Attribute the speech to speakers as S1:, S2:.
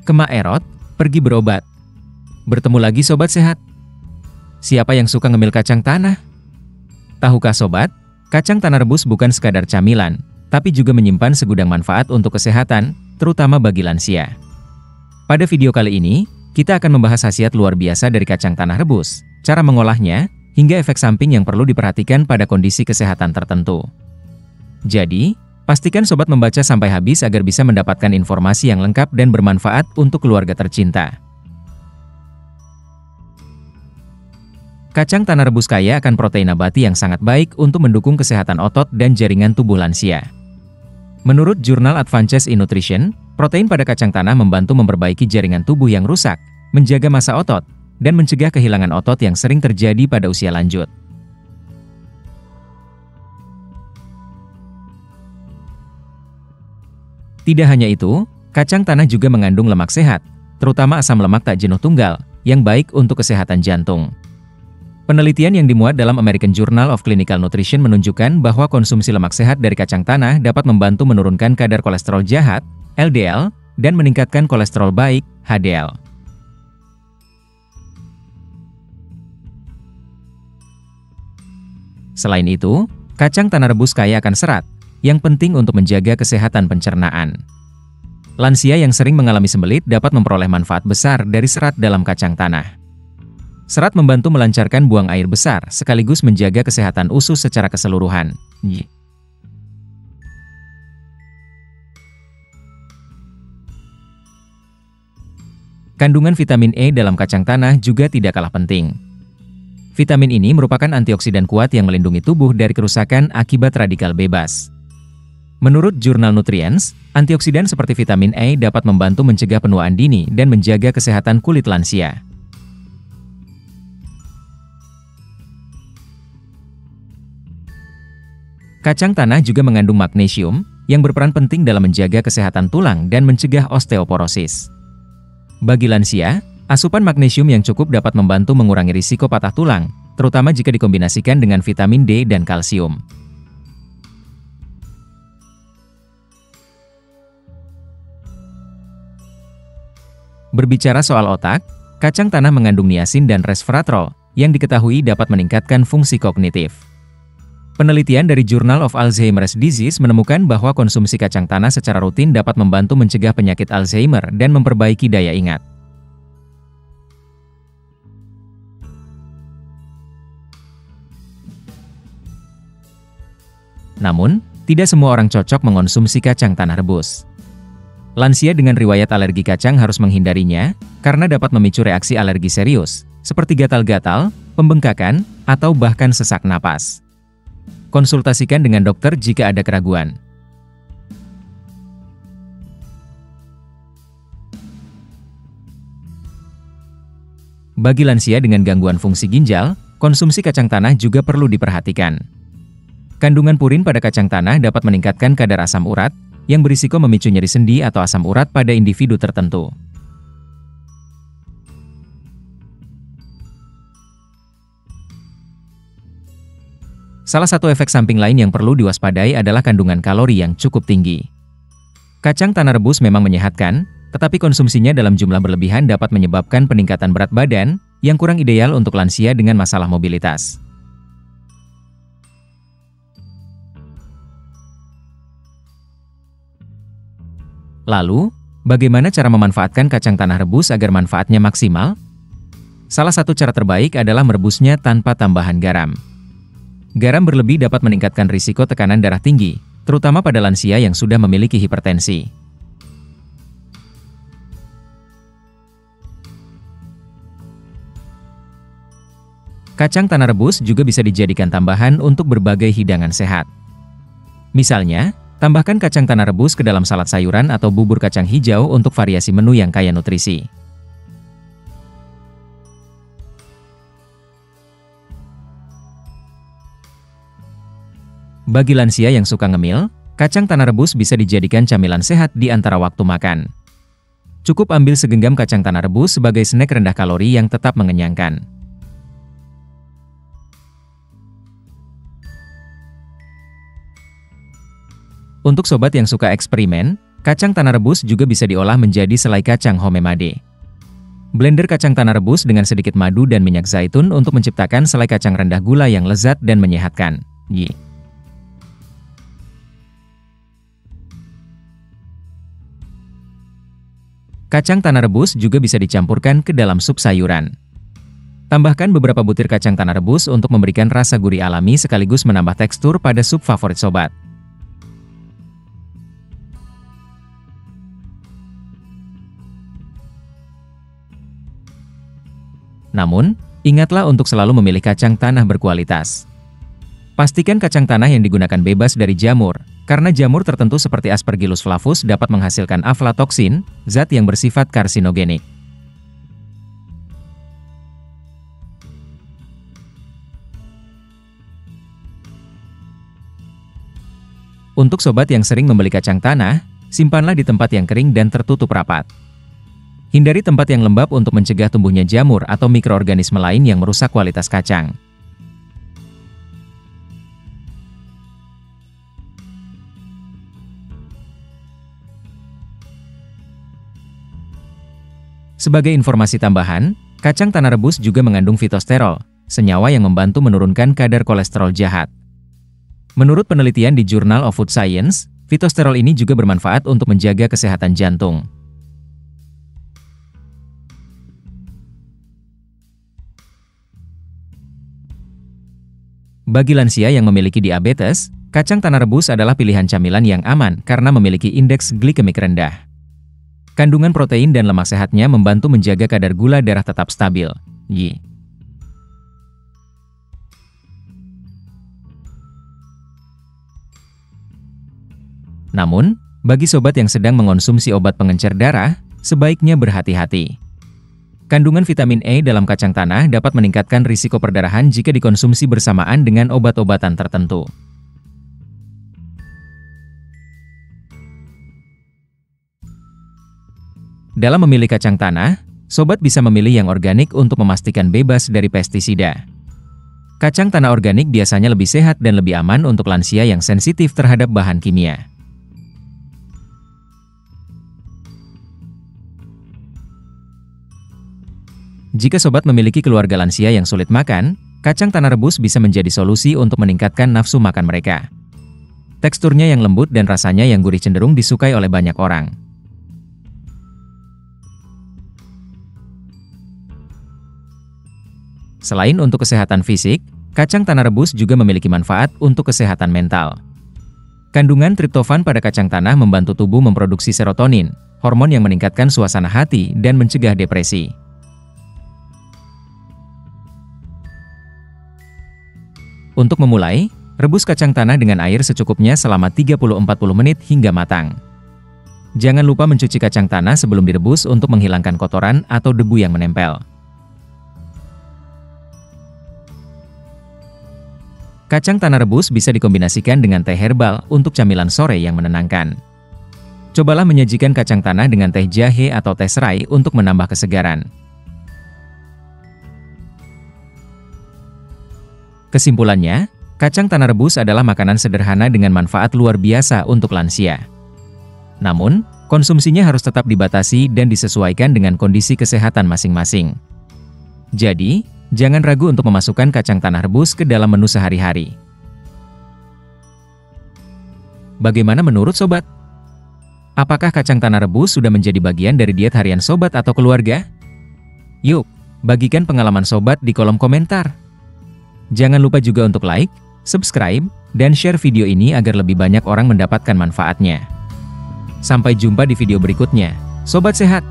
S1: Kema Erot, pergi berobat. Bertemu lagi sobat sehat. Siapa yang suka ngemil kacang tanah? Tahukah sobat, kacang tanah rebus bukan sekadar camilan, tapi juga menyimpan segudang manfaat untuk kesehatan, terutama bagi lansia. Pada video kali ini, kita akan membahas khasiat luar biasa dari kacang tanah rebus, cara mengolahnya, hingga efek samping yang perlu diperhatikan pada kondisi kesehatan tertentu. Jadi, pastikan sobat membaca sampai habis agar bisa mendapatkan informasi yang lengkap dan bermanfaat untuk keluarga tercinta. Kacang tanah rebus kaya akan protein nabati yang sangat baik untuk mendukung kesehatan otot dan jaringan tubuh lansia. Menurut jurnal Advances in Nutrition, protein pada kacang tanah membantu memperbaiki jaringan tubuh yang rusak, menjaga massa otot, dan mencegah kehilangan otot yang sering terjadi pada usia lanjut. Tidak hanya itu, kacang tanah juga mengandung lemak sehat, terutama asam lemak tak jenuh tunggal, yang baik untuk kesehatan jantung. Penelitian yang dimuat dalam American Journal of Clinical Nutrition menunjukkan bahwa konsumsi lemak sehat dari kacang tanah dapat membantu menurunkan kadar kolesterol jahat, LDL, dan meningkatkan kolesterol baik, HDL. Selain itu, kacang tanah rebus kaya akan serat, yang penting untuk menjaga kesehatan pencernaan. Lansia yang sering mengalami sembelit dapat memperoleh manfaat besar dari serat dalam kacang tanah. Serat membantu melancarkan buang air besar sekaligus menjaga kesehatan usus secara keseluruhan. Kandungan vitamin E dalam kacang tanah juga tidak kalah penting. Vitamin ini merupakan antioksidan kuat yang melindungi tubuh dari kerusakan akibat radikal bebas. Menurut jurnal Nutrients, antioksidan seperti vitamin E dapat membantu mencegah penuaan dini dan menjaga kesehatan kulit lansia. Kacang tanah juga mengandung magnesium, yang berperan penting dalam menjaga kesehatan tulang dan mencegah osteoporosis. Bagi lansia, asupan magnesium yang cukup dapat membantu mengurangi risiko patah tulang, terutama jika dikombinasikan dengan vitamin D dan kalsium. Berbicara soal otak, kacang tanah mengandung niacin dan resveratrol, yang diketahui dapat meningkatkan fungsi kognitif. Penelitian dari Journal of Alzheimer's Disease menemukan bahwa konsumsi kacang tanah secara rutin dapat membantu mencegah penyakit Alzheimer dan memperbaiki daya ingat. Namun, tidak semua orang cocok mengonsumsi kacang tanah rebus. Lansia dengan riwayat alergi kacang harus menghindarinya, karena dapat memicu reaksi alergi serius, seperti gatal-gatal, pembengkakan, atau bahkan sesak napas. Konsultasikan dengan dokter jika ada keraguan. Bagi lansia dengan gangguan fungsi ginjal, konsumsi kacang tanah juga perlu diperhatikan. Kandungan purin pada kacang tanah dapat meningkatkan kadar asam urat, yang berisiko memicu nyeri sendi atau asam urat pada individu tertentu. Salah satu efek samping lain yang perlu diwaspadai adalah kandungan kalori yang cukup tinggi. Kacang tanah rebus memang menyehatkan, tetapi konsumsinya dalam jumlah berlebihan dapat menyebabkan peningkatan berat badan, yang kurang ideal untuk lansia dengan masalah mobilitas. Lalu, bagaimana cara memanfaatkan kacang tanah rebus agar manfaatnya maksimal? Salah satu cara terbaik adalah merebusnya tanpa tambahan garam. Garam berlebih dapat meningkatkan risiko tekanan darah tinggi, terutama pada lansia yang sudah memiliki hipertensi. Kacang tanah rebus juga bisa dijadikan tambahan untuk berbagai hidangan sehat. Misalnya, tambahkan kacang tanah rebus ke dalam salad sayuran atau bubur kacang hijau untuk variasi menu yang kaya nutrisi. Bagi lansia yang suka ngemil, kacang tanah rebus bisa dijadikan camilan sehat di antara waktu makan. Cukup ambil segenggam kacang tanah rebus sebagai snack rendah kalori yang tetap mengenyangkan. Untuk sobat yang suka eksperimen, Kacang tanah rebus juga bisa diolah menjadi selai kacang homemade. Blender kacang tanah rebus dengan sedikit madu dan minyak zaitun untuk menciptakan selai kacang rendah gula yang lezat dan menyehatkan. Kacang tanah rebus juga bisa dicampurkan ke dalam sup sayuran. Tambahkan beberapa butir kacang tanah rebus untuk memberikan rasa gurih alami sekaligus menambah tekstur pada sup favorit sobat. Namun, ingatlah untuk selalu memilih kacang tanah berkualitas. Pastikan kacang tanah yang digunakan bebas dari jamur, karena jamur tertentu seperti Aspergillus flavus dapat menghasilkan aflatoksin, zat yang bersifat karsinogenik. Untuk sobat yang sering membeli kacang tanah, simpanlah di tempat yang kering dan tertutup rapat. Hindari tempat yang lembab untuk mencegah tumbuhnya jamur atau mikroorganisme lain yang merusak kualitas kacang. Sebagai informasi tambahan, kacang tanah rebus juga mengandung fitosterol, senyawa yang membantu menurunkan kadar kolesterol jahat. Menurut penelitian di Journal of Food Science, fitosterol ini juga bermanfaat untuk menjaga kesehatan jantung. Bagi lansia yang memiliki diabetes, kacang tanah rebus adalah pilihan camilan yang aman karena memiliki indeks glikemik rendah. Kandungan protein dan lemak sehatnya membantu menjaga kadar gula darah tetap stabil. Namun, bagi sobat yang sedang mengonsumsi obat pengencer darah, sebaiknya berhati-hati. Kandungan vitamin E dalam kacang tanah dapat meningkatkan risiko perdarahan jika dikonsumsi bersamaan dengan obat-obatan tertentu. Dalam memilih kacang tanah, sobat bisa memilih yang organik untuk memastikan bebas dari pestisida. Kacang tanah organik biasanya lebih sehat dan lebih aman untuk lansia yang sensitif terhadap bahan kimia. Jika sobat memiliki keluarga lansia yang sulit makan, kacang tanah rebus bisa menjadi solusi untuk meningkatkan nafsu makan mereka. Teksturnya yang lembut dan rasanya yang gurih cenderung disukai oleh banyak orang. Selain untuk kesehatan fisik, kacang tanah rebus juga memiliki manfaat untuk kesehatan mental. Kandungan triptofan pada kacang tanah membantu tubuh memproduksi serotonin, hormon yang meningkatkan suasana hati dan mencegah depresi. Untuk memulai, rebus kacang tanah dengan air secukupnya selama 30-40 menit hingga matang. Jangan lupa mencuci kacang tanah sebelum direbus untuk menghilangkan kotoran atau debu yang menempel. Kacang tanah rebus bisa dikombinasikan dengan teh herbal untuk camilan sore yang menenangkan. Cobalah menyajikan kacang tanah dengan teh jahe atau teh serai untuk menambah kesegaran. Kesimpulannya, kacang tanah rebus adalah makanan sederhana dengan manfaat luar biasa untuk lansia. Namun, konsumsinya harus tetap dibatasi dan disesuaikan dengan kondisi kesehatan masing-masing. Jadi, jangan ragu untuk memasukkan kacang tanah rebus ke dalam menu sehari-hari. Bagaimana menurut sobat? Apakah kacang tanah rebus sudah menjadi bagian dari diet harian sobat atau keluarga? Yuk, bagikan pengalaman sobat di kolom komentar. Jangan lupa juga untuk like, subscribe, dan share video ini agar lebih banyak orang mendapatkan manfaatnya. Sampai jumpa di video berikutnya, sobat sehat!